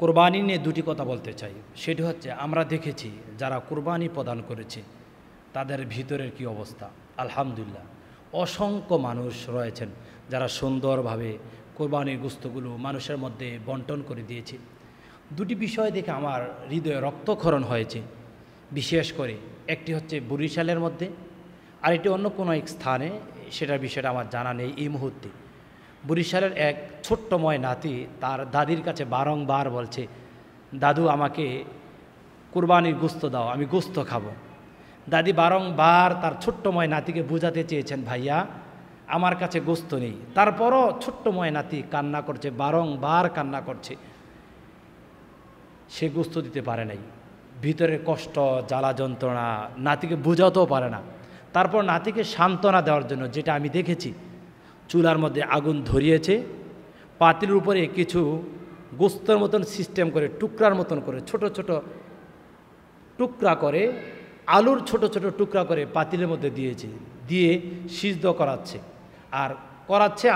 কোরবানি নিয়ে দুটি কথা বলতে চাই। সেটি হচ্ছে, আমরা দেখেছি যারা কোরবানি প্রদান করেছে তাদের ভিতরের কি অবস্থা। আলহামদুলিল্লাহ, অসংখ্য মানুষ রয়েছেন যারা সুন্দরভাবে কোরবানির গোশতগুলো মানুষের মধ্যে বন্টন করে দিয়েছে। দুটি বিষয় দেখে আমার হৃদয়ে রক্তক্ষরণ হয়েছে। বিশেষ করে একটি হচ্ছে বরিশালের মধ্যে, আর এটি অন্য কোনো এক স্থানে, সেটার বিষয়টা আমার জানা নেই এই মুহূর্তে। বরিশালের এক ছোট্টময় নাতি তার দাদির কাছে বারংবার বলছে, দাদু আমাকে কুরবানির গোশত দাও, আমি গোশত খাবো। দাদি বারংবার তার ছোট্টময় নাতিকে বোঝাতে চেয়েছেন, ভাইয়া আমার কাছে গোশত নেই। তারপরও ছোট্টময় নাতি কান্না করছে, বারংবার কান্না করছে, সে গোশত দিতে পারে নাই। ভিতরে কষ্ট, জ্বালা যন্ত্রণা, নাতিকে বোঝাতেও পারে না। তারপর নাতিকে সান্ত্বনা দেওয়ার জন্য, যেটা আমি দেখেছি, চুলার মধ্যে আগুন ধরিয়েছে, পাতিলের উপরে কিছু গোশতের মতন সিস্টেম করে, টুকরার মতন করে, ছোট ছোট টুকরা করে, আলুর ছোট ছোট টুকরা করে পাতিলের মধ্যে দিয়েছে, দিয়ে সিদ্ধ করাচ্ছে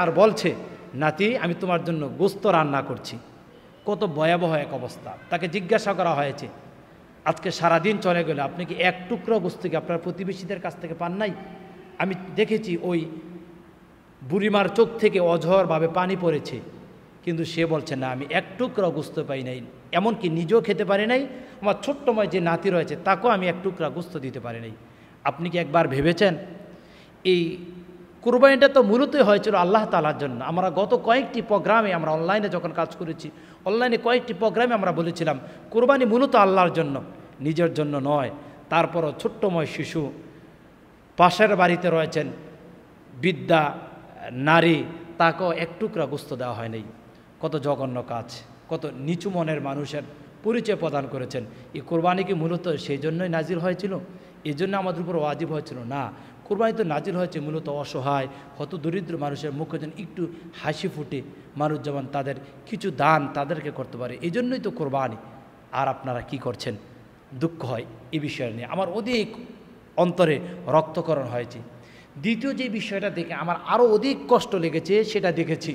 আর বলছে, নাতি আমি তোমার জন্য গোশত রান্না করছি। কত ভয়াবহ এক অবস্থা। তাকে জিজ্ঞাসা করা হয়েছে, আজকে সারাদিন চলে গেলে আপনি কি এক টুকরো গোশত কি আপনার প্রতিবেশীদের কাছ থেকে পান নাই? আমি দেখেছি ওই বুড়িমার চোখ থেকে অঝরভাবে পানি পড়েছে, কিন্তু সে বলছে না, আমি এক টুকরা গোশত পাই নাই, এমনকি নিজেও খেতে পারি নাই, আমার ছোট্টময় যে নাতি রয়েছে তাকেও আমি এক টুকরা গোশত দিতে পারি নাই। আপনি কি একবার ভেবেছেন, এই কুরবানিটা তো মূলতই হয়েছিল আল্লাহ তাআলার জন্য। আমরা গত কয়েকটি প্রোগ্রামে, আমরা অনলাইনে যখন কাজ করেছি, অনলাইনে কয়েকটি প্রোগ্রামে আমরা বলেছিলাম, কুরবানি মূলত আল্লাহর জন্য, নিজের জন্য নয়। তারপরও ছোট্টময় শিশু, পাশের বাড়িতে রয়েছেন বৃদ্ধা নারী, তাকেও এক টুকরা গোশত দেওয়া হয় নাই। কত জঘন্য কাজ, কত নিচু মনের মানুষের পরিচয় প্রদান করেছেন। এই কোরবানি কি মূলত সেই জন্যই নাজিল হয়েছিল, এই জন্য আমাদের উপর ওয়াজিব হয়েছিল? না, কোরবানি তো নাজিল হয়েছে মূলত অসহায়, হত দরিদ্র মানুষের মুখে যেন একটু হাসি ফুটে, মানুষ যেমন তাদের কিছু দান তাদেরকে করতে পারে, এই জন্যই তো কোরবানি। আর আপনারা কি করছেন? দুঃখ হয় এই বিষয় নিয়ে, আমার অধিক অন্তরে রক্তকরণ হয়েছে। দ্বিতীয় যে বিষয়টা দেখে আমার আরও অধিক কষ্ট লেগেছে, সেটা দেখেছি,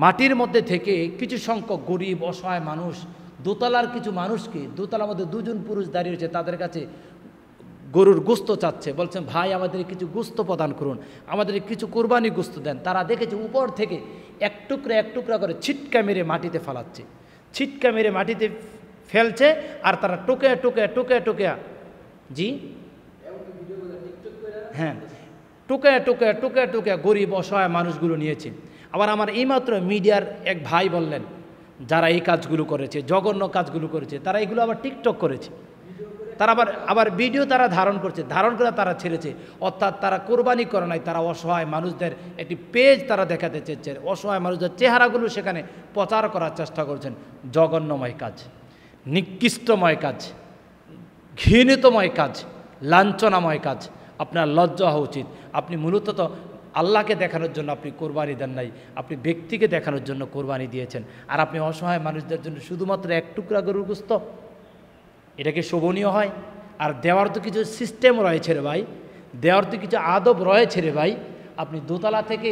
মাটির মধ্যে থেকে কিছু সংখ্যক গরিব অসহায় মানুষ, দোতলার কিছু মানুষকে, দোতলার মধ্যে দুজন পুরুষ দাঁড়িয়ে রয়েছে, তাদের কাছে গরুর গোশত চাচ্ছে, বলছেন ভাই আমাদের কিছু গোশত প্রদান করুন, আমাদের কিছু কোরবানি গোশত দেন। তারা দেখেছে উপর থেকে এক টুকরা করে ছিটকা মেরে মাটিতে ফেলাচ্ছে, ছিটকা মেরে মাটিতে ফেলছে, আর তারা টোকে জি হ্যাঁ টোকে গরিব অসহায় মানুষগুলো নিয়েছে। আবার আমার এইমাত্র মিডিয়ার এক ভাই বললেন, যারা এই কাজগুলো করেছে, জঘন্য কাজগুলো করেছে, তারা এগুলো আবার টিকটক করেছে, তারা আবার ভিডিও তারা ধারণ করছে, ধারণ করে তারা ছেড়েছে। অর্থাৎ তারা কোরবানি করে নাই, তারা অসহায় মানুষদের একটি পেজ তারা দেখাতে চেয়েছে, অসহায় মানুষদের চেহারাগুলো সেখানে প্রচার করার চেষ্টা করছেন। জঘন্যময় কাজ, নিকৃষ্টময় কাজ, ঘৃণিতময় কাজ, লাঞ্ছনাময় কাজ। আপনার লজ্জা হওয়া উচিত। আপনি মূলত তো আল্লাহকে দেখানোর জন্য আপনি কোরবানি দেন নাই, আপনি ব্যক্তিকে দেখানোর জন্য কোরবানি দিয়েছেন। আর আপনি অসহায় মানুষদের জন্য শুধুমাত্র এক টুকরা গরুর গোশত, এটা কি শোভনীয় হয়? আর দেওয়ার তো কিছু সিস্টেম রয়েছে রে ভাই, দেওয়ার তো কিছু আদব রয়েছে রে ভাই। আপনি দোতলা থেকে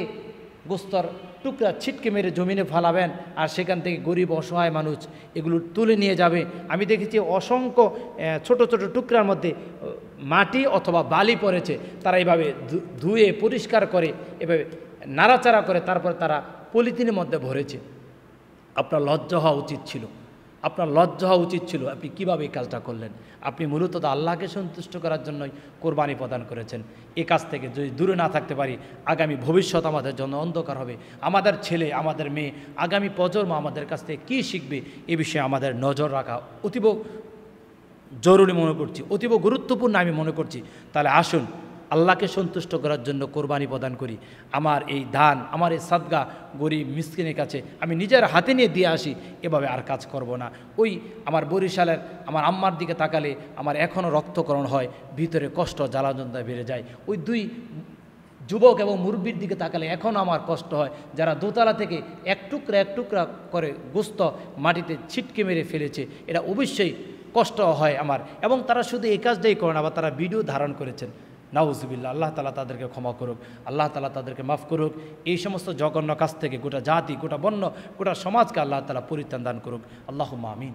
গোস্তর টুকরা ছিটকে মেরে জমিনে ফালাবেন, আর সেখান থেকে গরিব অসহায় মানুষ এগুলো তুলে নিয়ে যাবে। আমি দেখেছি অসংখ্য ছোট ছোট টুকরার মধ্যে মাটি অথবা বালি পড়েছে, তারা এইভাবে ধুয়ে পরিষ্কার করে, এভাবে নাড়াচাড়া করে, তারপর তারা পলিথিনের মধ্যে ভরেছে। আপনার লজ্জা হওয়া উচিত ছিল, আপনার লজ্জা হওয়া উচিত ছিল। আপনি কীভাবে এই কাজটা করলেন? আপনি মূলত তো আল্লাহকে সন্তুষ্ট করার জন্যই কোরবানি প্রদান করেছেন। এই কাজ থেকে যদি দূরে না থাকতে পারি, আগামী ভবিষ্যৎ আমাদের জন্য অন্ধকার হবে। আমাদের ছেলে, আমাদের মেয়ে, আগামী প্রজন্ম আমাদের কাছ থেকে কী শিখবে, এ বিষয়ে আমাদের নজর রাখা অতীব জরুরি মনে করছি, অতীব গুরুত্বপূর্ণ আমি মনে করছি। তাহলে আসুন আল্লাহকে সন্তুষ্ট করার জন্য কোরবানি প্রদান করি। আমার এই দান, আমার এই সাদগা গরিব মিসকিনের কাছে আমি নিজের হাতে নিয়ে দিয়ে আসি, এভাবে আর কাজ করব না। ওই আমার বরিশালের আমার আম্মার দিকে তাকালে আমার এখনও রক্তকরণ হয়, ভিতরে কষ্ট জ্বালা যন্ত্রণা বেড়ে যায়। ওই দুই যুবক এবং মুরব্বির দিকে তাকালে এখনও আমার কষ্ট হয়, যারা দোতলা থেকে এক টুকরা করে গোশত মাটিতে ছিটকে মেরে ফেলেছে। এটা অবশ্যই কষ্ট হয় আমার। এবং তারা শুধু এই কাজটাই করে না, বা তারা ভিডিও ধারণ করেছেন। নাউজুবিল্লাহ, আল্লাহ তাআলা তাদেরকে ক্ষমা করুক, আল্লাহ তাআলা তাদেরকে মাফ করুক। এই সমস্ত জঘন্য কাজ থেকে গোটা জাতি, গোটা বর্ণ, গোটা সমাজকে আল্লাহ তাআলা পরিত্রাণ দান করুক। আল্লাহুম্মা আমিন।